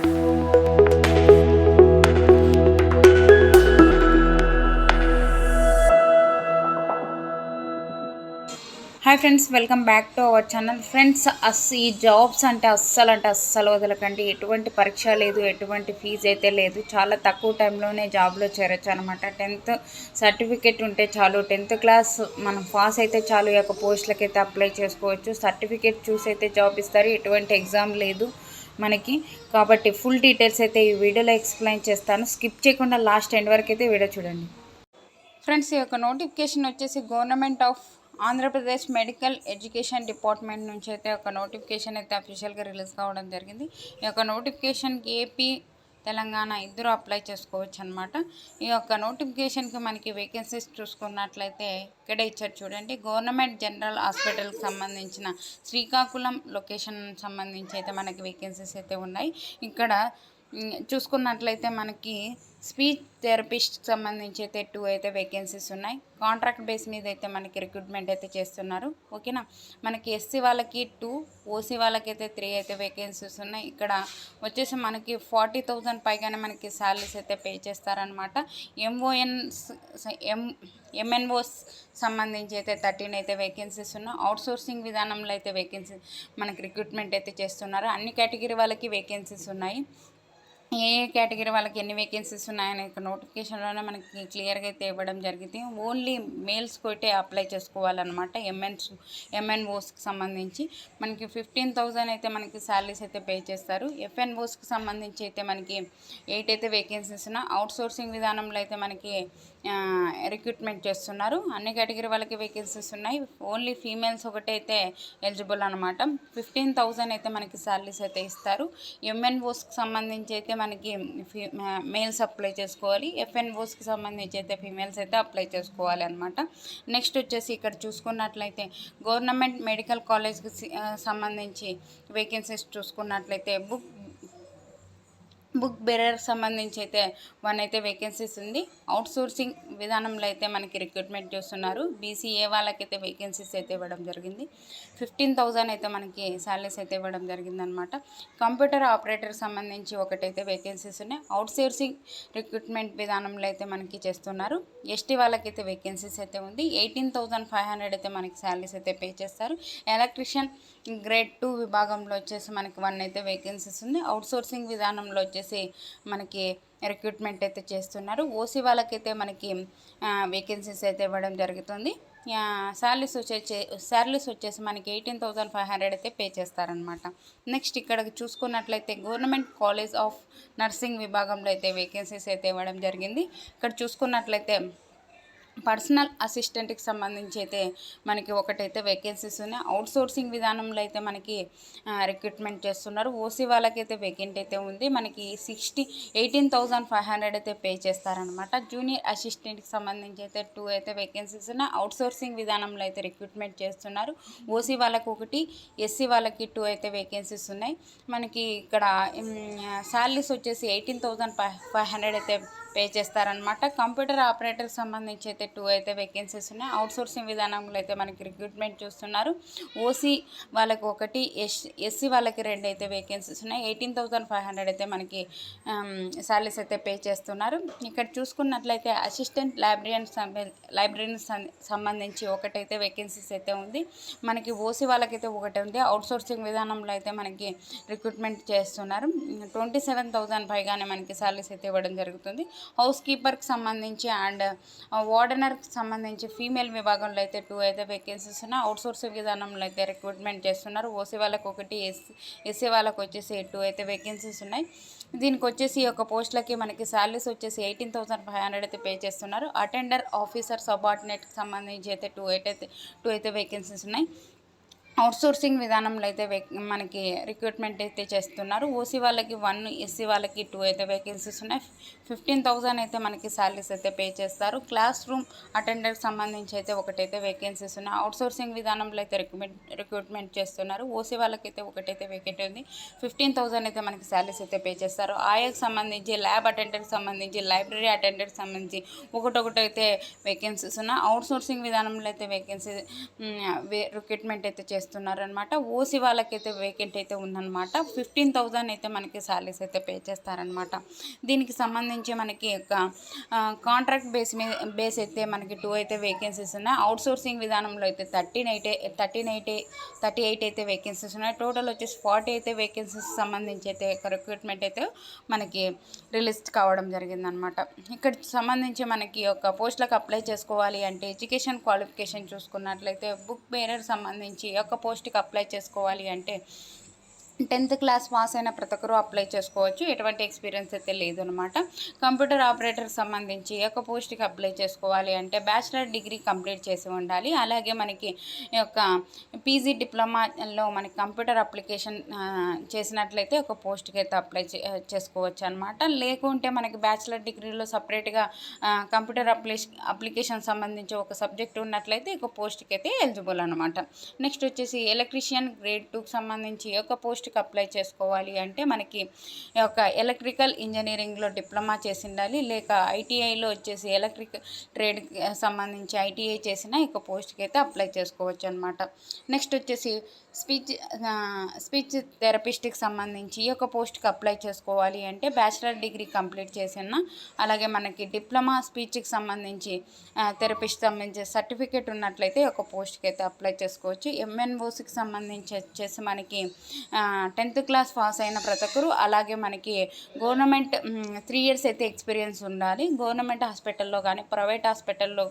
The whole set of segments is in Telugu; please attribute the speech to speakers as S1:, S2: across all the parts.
S1: Hi friends, welcome back to our channel. Friends, ఈ జాబ్స్ అంటే అస్సలు వదలకండి. ఎటువంటి పరీక్ష లేదు, ఎటువంటి ఫీజు అయితే లేదు. చాలా తక్కువ టైంలోనే జాబ్లో చేరొచ్చు అనమాట. 10th సర్టిఫికేట్ ఉంటే చాలు. 10th క్లాస్ మనం పాస్ అయితే చాలు. ఈ యొక్క పోస్టులకి అయితే అప్లై చేసుకోవచ్చు. సర్టిఫికేట్ చూసి అయితే జాబ్ ఇస్తారు. ఎటువంటి ఎగ్జామ్ లేదు మనకి. కాబట్టి ఫుల్ డీటెయిల్స్ అయితే ఈ వీడియోలో ఎక్స్ప్లెయిన్ చేస్తాను. స్కిప్ చేయకుండా లాస్ట్ ఎండ్ వరకు అయితే వీడియో చూడండి. ఫ్రెండ్స్, ఈ యొక్క నోటిఫికేషన్ వచ్చేసి government of Andhra Pradesh medical education department నుంచి అయితే ఒక నోటిఫికేషన్ అయితే అఫీషియల్గా రిలీజ్ కావడం జరిగింది. ఈ యొక్క నోటిఫికేషన్కి ఏపీ తెలంగాణ ఇద్దరు అప్లై చేసుకోవచ్చు అనమాట. ఈ యొక్క నోటిఫికేషన్కి మనకి వేకెన్సీస్ చూసుకున్నట్లయితే ఇక్కడే ఇచ్చారు చూడండి. గవర్నమెంట్ జనరల్ హాస్పిటల్కి సంబంధించిన శ్రీకాకుళం లొకేషన్ సంబంధించి అయితే మనకి వేకెన్సీస్ అయితే ఉన్నాయి. ఇక్కడ చూసుకున్నట్లయితే మనకి స్పీచ్ థెరపిస్ట్కి సంబంధించి అయితే 2 అయితే వేకెన్సీస్ ఉన్నాయి. కాంట్రాక్ట్ బేస్ మీద అయితే మనకి రిక్రూట్మెంట్ అయితే చేస్తున్నారు. ఓకేనా. మనకి ఎస్సీ వాళ్ళకి 2, ఓసీ వాళ్ళకైతే 3 అయితే వేకెన్సీస్ ఉన్నాయి. ఇక్కడ వచ్చేసి మనకి 40,000 పైగానే మనకి శాలరీస్ అయితే పే చేస్తారనమాట. ఎంఎన్ఓస్ సంబంధించి అయితే 13 అయితే వేకెన్సీస్ ఉన్నాయి. అవుట్సోర్సింగ్ విధానంలో అయితే వేకెన్సీ మనకి రిక్రూట్మెంట్ అయితే చేస్తున్నారు. అన్ని కేటగిరీ వాళ్ళకి వేకెన్సీస్ ఉన్నాయి. ఏ కేటగిరీ వాళ్ళకి ఎన్ని వేకెన్సీస్ ఉన్నాయని ఇక నోటిఫికేషన్లోనే మనకి క్లియర్గా అయితే ఇవ్వడం జరిగింది. ఓన్లీ మేల్స్కి అయితే అప్లై చేసుకోవాలన్నమాట. ఎంఎన్ఓస్కి సంబంధించి మనకి 15,000 అయితే మనకి శాలరీస్ అయితే పే చేస్తారు. ఎఫ్ఎన్ఓస్కి సంబంధించి అయితే మనకి 8 అయితే వేకెన్సీస్ ఉన్నాయి. అవుట్సోర్సింగ్ విధానంలో అయితే మనకి రిక్రూట్మెంట్ చేస్తున్నారు. అన్ని కేటగిరీ వాళ్ళకి వేకెన్సీస్ ఉన్నాయి. ఓన్లీ ఫీమేల్స్ ఒకటైతే ఎలిజిబుల్ అనమాట. 15,000 అయితే మనకి శాలరీస్ అయితే ఇస్తారు. ఎంఎన్ఓస్కి సంబంధించి అయితే మనకి మేల్స్ అప్లై చేసుకోవాలి. ఎఫ్ఎన్ఓస్కి సంబంధించి అయితే ఫీమేల్స్ అయితే అప్లై చేసుకోవాలి అనమాట. నెక్స్ట్ వచ్చేసి ఇక్కడ చూసుకున్నట్లయితే గవర్నమెంట్ మెడికల్ కాలేజ్కి సంబంధించి వేకెన్సీస్ చూసుకున్నట్లయితే బుక్ బెరర్కి సంబంధించి అయితే 1 అయితే వేకెన్సీస్ ఉంది. అవుట్సోర్సింగ్ విధానంలో అయితే మనకి రిక్రూట్మెంట్ చేస్తున్నారు. బీసీఏ వాళ్ళకైతే వేకెన్సీస్ అయితే ఇవ్వడం జరిగింది. 15,000 అయితే మనకి శాలరీస్ అయితే ఇవ్వడం జరిగిందనమాట. కంప్యూటర్ ఆపరేటర్కి సంబంధించి ఒకటైతే వేకెన్సీస్ ఉన్నాయి. అవుట్సోర్సింగ్ రిక్రూట్మెంట్ విధానంలో అయితే మనకి చేస్తున్నారు. ఎస్టీ వాళ్ళకైతే వేకెన్సీస్ అయితే ఉంది. 18,500 అయితే మనకి శాలరీస్ అయితే పే చేస్తారు. ఎలక్ట్రీషియన్ గ్రేడ్ 2 విభాగంలో వచ్చేసి మనకి 1 అయితే వేకెన్సీస్ ఉంది. అవుట్సోర్సింగ్ విధానంలో వచ్చేసి మనకి రిక్రూట్మెంట్ అయితే చేస్తున్నారు. ఓసీ వాళ్ళకైతే మనకి వేకెన్సీస్ అయితే ఇవ్వడం జరుగుతుంది. శాలరీస్ వచ్చేసి మనకి 18,500 అయితే పే చేస్తారనమాట. నెక్స్ట్ ఇక్కడ చూసుకున్నట్లయితే గవర్నమెంట్ కాలేజ్ ఆఫ్ నర్సింగ్ విభాగంలో అయితే వేకెన్సీస్ అయితే ఇవ్వడం జరిగింది. ఇక్కడ చూసుకున్నట్లయితే పర్సనల్ అసిస్టెంట్కి సంబంధించి అయితే మనకి ఒకటైతే వేకెన్సీస్ ఉన్నాయి. అవుట్సోర్సింగ్ విధానంలో అయితే మనకి రిక్రూట్మెంట్ చేస్తున్నారు. ఓసీ వాళ్ళకైతే వేకెంట్ అయితే ఉంది. మనకి 18,500 అయితే పే చేస్తారనమాట. జూనియర్ అసిస్టెంట్కి సంబంధించి అయితే 2 అయితే వేకెన్సీస్ ఉన్నాయి. అవుట్సోర్సింగ్ విధానంలో అయితే రిక్రూట్మెంట్ చేస్తున్నారు. ఓసీ వాళ్ళకి 1, ఎస్సీ వాళ్ళకి 2 అయితే వేకెన్సీస్ ఉన్నాయి. మనకి ఇక్కడ శాలరీస్ వచ్చేసి 18,500 అయితే పే చేస్తారనమాట. కంప్యూటర్ ఆపరేటర్కి సంబంధించి అయితే 2 అయితే వేకెన్సీస్ ఉన్నాయి. అవుట్సోర్సింగ్ విధానంలో అయితే మనకి రిక్రూట్మెంట్ చూస్తున్నారు. ఓసీ వాళ్ళకి 1, ఎస్సీ వాళ్ళకి 2 అయితే వేకెన్సీస్ ఉన్నాయి. 18,500 అయితే మనకి శాలరీస్ అయితే పే చేస్తున్నారు. ఇక్కడ చూసుకున్నట్లయితే అసిస్టెంట్ లైబ్రరీని సంబంధించి ఒకటైతే వేకెన్సీస్ అయితే ఉంది. మనకి ఓసీ వాళ్ళకైతే ఒకటి ఉంది. అవుట్సోర్సింగ్ విధానంలో అయితే మనకి రిక్రూట్మెంట్ చేస్తున్నారు. 27,000 పైగానే మనకి శాలరీస్ అయితే ఇవ్వడం జరుగుతుంది. హౌస్ కీపర్కి సంబంధించి అండ్ వార్డనర్కి సంబంధించి ఫీమేల్ విభాగంలో అయితే 2 అయితే వేకెన్సీస్ ఉన్నాయి. అవుట్సోర్సింగ్ విధానంలో అయితే రిక్రూట్మెంట్ చేస్తున్నారు. ఓసీ వాళ్ళకి 1, ఎస్సీ వాళ్ళకి వచ్చేసి 2 అయితే వేకెన్సీస్ ఉన్నాయి. దీనికి వచ్చేసి ఒక పోస్టులకి మనకి శాలరీస్ వచ్చేసి 18,500 అయితే పే చేస్తున్నారు. అటెండర్ ఆఫీసర్ సబార్డినేట్కి సంబంధించి అయితే 2 అయితే వేకెన్సీస్ ఉన్నాయి. అవుట్సోర్సింగ్ విధానంలో అయితే మనకి రిక్రూట్మెంట్ అయితే చేస్తున్నారు. ఓసీ వాళ్ళకి 1, ఎస్సీ వాళ్ళకి 2 అయితే వేకెన్సీస్ ఉన్నాయి. 15,000 అయితే మనకి శాలరీస్ అయితే పే చేస్తారు. క్లాస్ రూమ్ అటెండర్కి సంబంధించి అయితే ఒకటైతే వేకెన్సీస్ ఉన్నాయి. అవుట్సోర్సింగ్ విధానంలో అయితే రిక్రూట్మెంట్ చేస్తున్నారు. ఓసీ వాళ్ళకైతే ఒకటైతే వేకెంట్ ఉంది. 15,000 అయితే మనకి శాలరీస్ అయితే పే చేస్తారు. ఆయాకి సంబంధించి, ల్యాబ్ అటెండర్కి సంబంధించి, లైబ్రరీ అటెండర్కి సంబంధించి ఒకటైతే వేకెన్సీస్ ఉన్నాయి. అవుట్సోర్సింగ్ విధానంలో అయితే రిక్రూట్మెంట్ అయితే చేస్తున్నారనమాట. ఓసీ వాళ్ళకైతే వేకెంట్ అయితే ఉందన్నమాట. 15,000 అయితే మనకి శాలరీస్ అయితే పే చేస్తారనమాట. దీనికి సంబంధించి మనకి ఒక కాంట్రాక్ట్ బేస్ అయితే మనకి 2 అయితే వేకెన్సీస్ ఉన్నాయి. అవుట్సోర్సింగ్ విధానంలో అయితే 38 అయితే వేకెన్సీస్ ఉన్నాయి. టోటల్ వచ్చేసి 40 అయితే వేకెన్సీస్ సంబంధించి అయితే రిక్రూట్మెంట్ అయితే మనకి రిలీజ్ కావడం జరిగిందనమాట. ఇక్కడ సంబంధించి మనకి ఒక పోస్టులకు అప్లై చేసుకోవాలి అంటే ఎడ్యుకేషన్ క్వాలిఫికేషన్ చూసుకున్నట్లయితే బుక్ బేరర్ సంబంధించి ఒక పోస్ట్కి అప్లై చేసుకోవాలి అంటే 10th క్లాస్ పాస్ అయిన ప్రతి ఒక్కరూ అప్లై చేసుకోవచ్చు. ఎటువంటి ఎక్స్పీరియన్స్ అయితే లేదనమాట. కంప్యూటర్ ఆపరేటర్ సంబంధించి ఒక పోస్ట్కి అప్లై చేసుకోవాలి అంటే బ్యాచిలర్ డిగ్రీ కంప్లీట్ చేసి ఉండాలి. అలాగే మనకి ఈ యొక్క పీజీ డిప్లొమాలో మనకి కంప్యూటర్ అప్లికేషన్ చేసినట్లయితే ఒక పోస్ట్కి అయితే అప్లై చేసుకోవచ్చు అనమాట. లేకుంటే మనకి బ్యాచిలర్ డిగ్రీలో సపరేట్గా కంప్యూటర్ అప్లికేషన్ సంబంధించి ఒక సబ్జెక్ట్ ఉన్నట్లయితే ఒక పోస్ట్కి అయితే ఎలిజిబుల్ అనమాట. నెక్స్ట్ వచ్చేసి ఎలక్ట్రీషియన్ గ్రేడ్ 2కి సంబంధించి ఒక పోస్ట్కి అప్లై చేసుకోవాలి అంటే మనకి ఒక ఎలక్ట్రికల్ ఇంజనీరింగ్లో డిప్లొమా చేసి ఉండాలి. లేక ఐటీఐలో వచ్చేసి ఎలక్ట్రిక్ ట్రేడ్ సంబంధించి ఐటీఐ చేసిన ఒక పోస్ట్కి అయితే అప్లై చేసుకోవచ్చు అనమాట. నెక్స్ట్ వచ్చేసి స్పీచ్ థెరపిస్ట్కి సంబంధించి ఈ యొక్క పోస్ట్కి అప్లై చేసుకోవాలి అంటే బ్యాచిలర్ డిగ్రీ కంప్లీట్ చేసిన అలాగే మనకి డిప్లొమా స్పీచ్కి సంబంధించి థెరపిస్ట్ సంబంధించి సర్టిఫికేట్ ఉన్నట్లయితే ఒక పోస్ట్కి అయితే అప్లై చేసుకోవచ్చు. ఎంఎన్ఓసికి సంబంధించి వచ్చేసి మనకి 10th క్లాస్ పాస్ అయిన ప్రతి ఒక్కరు అలాగే మనకి గవర్నమెంట్ 3 years అయితే ఎక్స్పీరియన్స్ ఉండాలి. గవర్నమెంట్ హాస్పిటల్లో కానీ ప్రైవేట్ హాస్పిటల్లో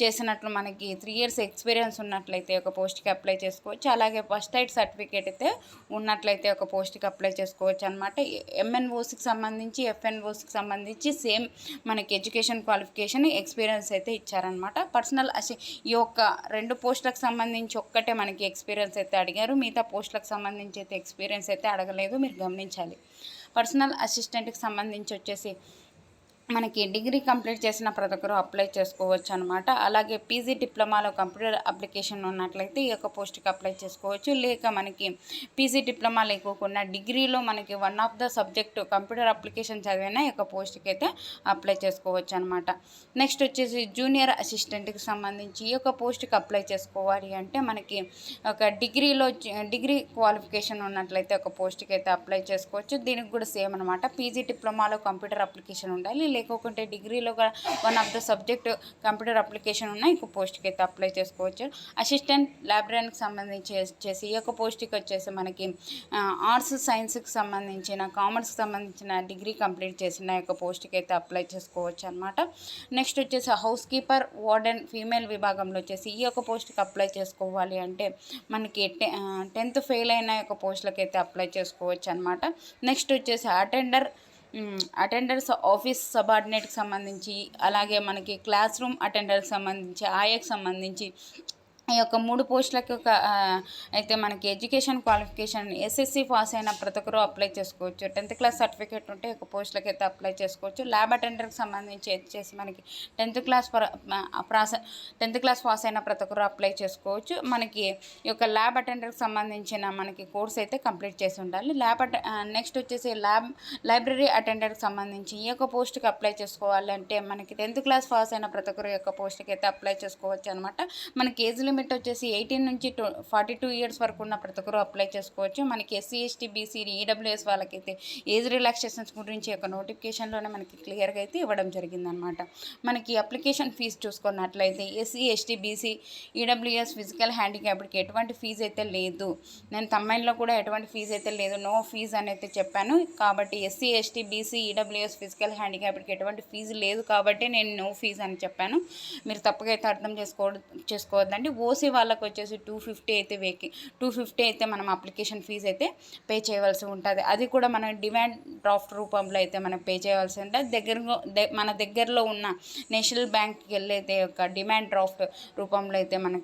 S1: చేసినట్లు మనకి 3 years ఎక్స్పీరియన్స్ ఉన్నట్లయితే ఒక పోస్ట్కి అప్లై చేసుకోవచ్చు. అలాగే ఫస్ట్ ఎయిడ్ సర్టిఫికేట్ అయితే ఉన్నట్లయితే ఒక పోస్ట్కి అప్లై చేసుకోవచ్చు అనమాట. ఎంఎన్ఓసికి సంబంధించి ఎఫ్ఎన్ఓసికి సంబంధించి సేమ్ మనకి ఎడ్యుకేషన్ క్వాలిఫికేషన్ ఎక్స్పీరియన్స్ అయితే ఇచ్చారనమాట. ఈ యొక్క 2 పోస్టులకు సంబంధించి ఒక్కటే మనకి ఎక్స్పీరియన్స్ అయితే అడిగారు. మిగతా పోస్టులకు సంబంధించి అయితే ఎక్స్పీరియన్స్ అయితే అడగలేదు, మీరు గమనించాలి. పర్సనల్ అసిస్టెంట్కి సంబంధించి వచ్చేసి మనకి డిగ్రీ కంప్లీట్ చేసిన ప్రతి ఒక్కరు అప్లై చేసుకోవచ్చు అనమాట. అలాగే పీజీ డిప్లొమాలో కంప్యూటర్ అప్లికేషన్ ఉన్నట్లయితే ఈ యొక్క పోస్ట్కి అప్లై చేసుకోవచ్చు. లేక మనకి పీజీ డిప్లొమా లేకోకుండా డిగ్రీలో మనకి one of the subject computer application చదివిన ఈ యొక్క పోస్ట్కి అయితే అప్లై చేసుకోవచ్చు అనమాట. నెక్స్ట్ వచ్చేసి జూనియర్ అసిస్టెంట్కి సంబంధించి ఈ యొక్క పోస్ట్కి అప్లై చేసుకోవాలి అంటే మనకి ఒక డిగ్రీ క్వాలిఫికేషన్ ఉన్నట్లయితే ఒక పోస్ట్కి అయితే అప్లై చేసుకోవచ్చు. దీనికి కూడా సేమ్ అనమాట. పీజీ డిప్లొమాలో కంప్యూటర్ అప్లికేషన్ ఉండాలి. లేకుంటే డిగ్రీలో one of the subject computer application ఉన్న ఈ పోస్ట్కి అయితే అప్లై చేసుకోవచ్చు. అసిస్టెంట్ లైబ్రరీకి సంబంధించి వచ్చేసి ఈ యొక్క పోస్ట్కి వచ్చేసి మనకి ఆర్ట్స్ సైన్స్కి సంబంధించిన కామర్స్కి సంబంధించిన డిగ్రీ కంప్లీట్ చేసిన యొక్క పోస్ట్కి అయితే అప్లై చేసుకోవచ్చు అనమాట. నెక్స్ట్ వచ్చేసి హౌస్ కీపర్ వార్డెన్ ఫీమేల్ విభాగంలో వచ్చేసి ఈ యొక్క పోస్ట్కి అప్లై చేసుకోవాలి అంటే మనకి 10th ఫెయిల్ అయిన యొక్క పోస్టులకి అయితే అప్లై చేసుకోవచ్చు అనమాట. నెక్స్ట్ వచ్చేసి అటెండర్స్ ఆఫీస్ సబార్డినేట్కి సంబంధించి అలాగే మనకి క్లాస్ రూమ్ అటెండర్కి సంబంధించి ఆయాకి సంబంధించి ఈ యొక్క 3 పోస్టులకి అయితే మనకి ఎడ్యుకేషన్ క్వాలిఫికేషన్ ఎస్ఎస్సి పాస్ అయిన ప్రతి ఒక్కరు అప్లై చేసుకోవచ్చు. 10th క్లాస్ సర్టిఫికేట్ ఉంటే ఒక పోస్టులకి అయితే అప్లై చేసుకోవచ్చు. ల్యాబ్ అటెండర్కి సంబంధించి వచ్చేసి మనకి 10th క్లాస్ పాస్ అయిన ప్రతి ఒక్కరు అప్లై చేసుకోవచ్చు. మనకి ఈ యొక్క ల్యాబ్ అటెండర్కి సంబంధించిన మనకి కోర్స్ అయితే కంప్లీట్ చేసి ఉండాలి. నెక్స్ట్ వచ్చేసి లైబ్రరీ అటెండర్కి సంబంధించి ఈ యొక్క పోస్ట్కి అప్లై చేసుకోవాలంటే మనకి 10th క్లాస్ పాస్ అయిన ప్రతి ఒక్కరు యొక్క పోస్ట్కి అయితే అప్లై చేసుకోవచ్చు అనమాట. మనకి ఏజ్ లిమిట్ వచ్చేసి 18 నుంచి 42 years వరకు ఉన్న ప్రతి ఒక్కరు అప్లై చేసుకోవచ్చు. మనకి ఎస్సీ ఎస్టీ బీసీ ఈడబ్ల్యూఎస్ వాళ్ళకైతే ఏజ్ రిలాక్సేషన్స్ గురించి ఒక నోటిఫికేషన్లోనే మనకి క్లియర్గా అయితే ఇవ్వడం జరిగిందనమాట. మనకి అప్లికేషన్ ఫీజు చూసుకున్నట్లయితే ఎస్సీ ఎస్టీ బీసీ ఈడబ్ల్యూఎస్ ఫిజికల్ హ్యాండిక్యాప్డ్కి ఎటువంటి ఫీజు అయితే లేదు. నేను తమ్మైన్లో కూడా ఎటువంటి ఫీజు అయితే లేదు, నో ఫీజు అని అయితే చెప్పాను. కాబట్టి SC ST BC EWS physical హ్యాండిక్యాప్డ్కి ఎటువంటి ఫీజు లేదు కాబట్టి నేను నో ఫీజు అని చెప్పాను. మీరు తప్పుగా అయితే అర్థం చేసుకోవద్దండి. ఓసీ వాళ్ళకి వచ్చేసి 250 అయితే మనం అప్లికేషన్ ఫీజు అయితే పే చేయవలసి ఉంటుంది. అది కూడా మన డిమాండ్ డ్రాఫ్ట్ రూపంలో అయితే మనం పే చేయవలసి ఉంటుంది. మన దగ్గరలో ఉన్న నేషనల్ బ్యాంక్కి వెళ్ళైతే ఒక డిమాండ్ డ్రాఫ్ట్ రూపంలో అయితే మనం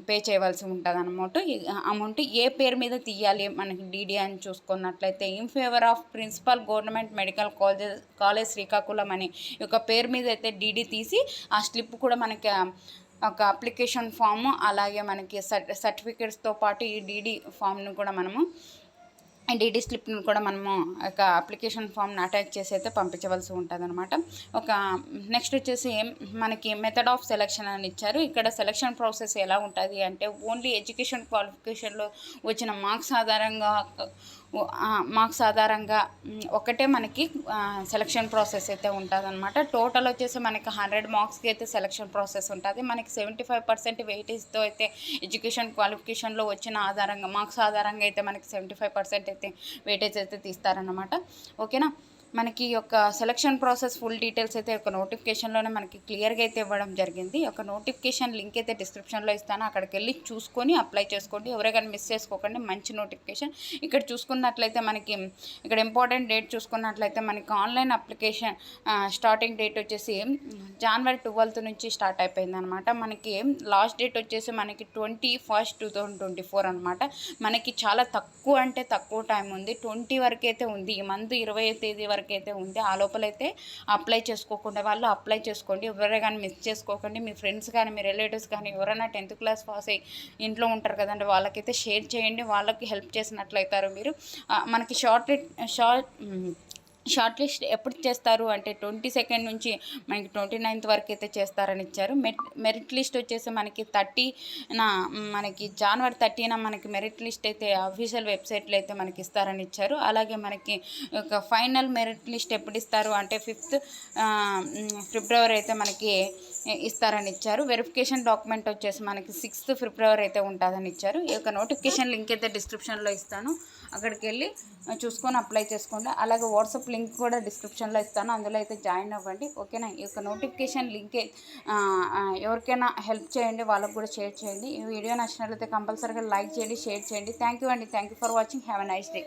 S1: పే చేయవలసి ఉంటుంది అమౌంట్ ఏ పేరు మీద తీయాలి మనకి డీడీ అని చూసుకున్నట్లయితే in favour of principal government medical college Srikakulam అని ఒక పేరు మీద అయితే డీడీ తీసి ఆ స్లిప్ కూడా మనకి ఒక అప్లికేషన్ ఫాము అలాగే మనకి సర్టిఫికేట్స్తో పాటు ఈ డీడీ ఫామ్ను కూడా మనము డీడీ స్లిప్ని కూడా మనము ఒక అప్లికేషన్ ఫామ్ని అటాచ్ చేసి అయితే పంపించవలసి ఉంటుంది అనమాట. ఒక నెక్స్ట్ వచ్చేసి మనకి మెథడ్ ఆఫ్ సెలెక్షన్ అని ఇచ్చారు. ఇక్కడ సెలెక్షన్ ప్రాసెస్ ఎలా ఉంటుంది అంటే ఓన్లీ ఎడ్యుకేషన్ క్వాలిఫికేషన్లో వచ్చిన మార్క్స్ ఆధారంగా ఒకటే మనకి సెలక్షన్ ప్రాసెస్ అయితే ఉంటుంది అనమాట. టోటల్ వచ్చేసి మనకి 100 మార్క్స్కి అయితే సెలక్షన్ ప్రాసెస్ ఉంటుంది. మనకి 75% వెయిటేజ్తో అయితే ఎడ్యుకేషన్ క్వాలిఫికేషన్లో వచ్చిన మార్క్స్ ఆధారంగా అయితే మనకి 75% అయితే వెయిటేజ్ అయితే తీస్తారనమాట. ఓకేనా. మనకి యొక్క సెలక్షన్ ప్రాసెస్ ఫుల్ డీటెయిల్స్ అయితే ఒక నోటిఫికేషన్లోనే మనకి క్లియర్గా అయితే ఇవ్వడం జరిగింది. ఒక నోటిఫికేషన్ లింక్ అయితే డిస్క్రిప్షన్లో ఇస్తాను, అక్కడికి వెళ్ళి చూసుకొని అప్లై చేసుకోండి. ఎవరైనా మిస్ చేసుకోకండి, మంచి నోటిఫికేషన్. ఇక్కడ చూసుకున్నట్లయితే మనకి ఇక్కడ ఇంపార్టెంట్ డేట్ చూసుకున్నట్లయితే మనకి ఆన్లైన్ అప్లికేషన్ స్టార్టింగ్ డేట్ వచ్చేసి January 12 నుంచి స్టార్ట్ అయిపోయింది అనమాట. మనకి లాస్ట్ డేట్ వచ్చేసి మనకి 21 2024 అనమాట. మనకి చాలా తక్కువ అంటే తక్కువ టైం ఉంది, 20 వరకు అయితే ఉంది. ఈ మంత్ 20వ తేదీ వరకు అయితే ఉంది. ఆ లోపలైతే అప్లై చేసుకోకుండా వాళ్ళు అప్లై చేసుకోండి. ఎవరైనా కానీ మిస్ చేసుకోకండి. మీ ఫ్రెండ్స్ కానీ మీ రిలేటివ్స్ కానీ ఎవరైనా 10th క్లాస్ పాస్ అయ్యి ఇంట్లో ఉంటారు కదండి, వాళ్ళకైతే షేర్ చేయండి. వాళ్ళకి హెల్ప్ చేసినట్లయితారు మీరు. మనకి షార్ట్ లిస్ట్ ఎప్పుడు చేస్తారు అంటే 22nd నుంచి మనకి 29th వరకు అయితే చేస్తారని ఇచ్చారు. మెరిట్ లిస్ట్ వచ్చేసి మనకి మనకి January 30న మనకి మెరిట్ లిస్ట్ అయితే అఫీషియల్ వెబ్సైట్లో అయితే మనకి ఇస్తారని ఇచ్చారు. అలాగే మనకి ఒక ఫైనల్ మెరిట్ లిస్ట్ ఎప్పుడు ఇస్తారు అంటే 5th February అయితే మనకి ఇస్తారని ఇచ్చారు. వెరిఫికేషన్ డాక్యుమెంట్ వచ్చేసి మనకి 6th February అయితే ఉంటుందని ఇచ్చారు. ఈ యొక్క నోటిఫికేషన్ లింక్ అయితే డిస్క్రిప్షన్లో ఇస్తాను, అక్కడికి వెళ్ళి చూసుకొని అప్లై చేసుకోండి. అలాగే వాట్సాప్ లింక్ కూడా డిస్క్రిప్షన్లో ఇస్తాను, అందులో అయితే జాయిన్ అవ్వండి. ఓకేనా. ఈ యొక్క నోటిఫికేషన్ లింక్ ఎవరికైనా హెల్ప్ చేయండి, వాళ్ళకు కూడా షేర్ చేయండి. ఈ వీడియో నచ్చినట్లయితే కంపల్సరీగా లైక్ చేయండి, షేర్ చేయండి. థ్యాంక్ యూ అండి. Thank you for watching. Have a nice day.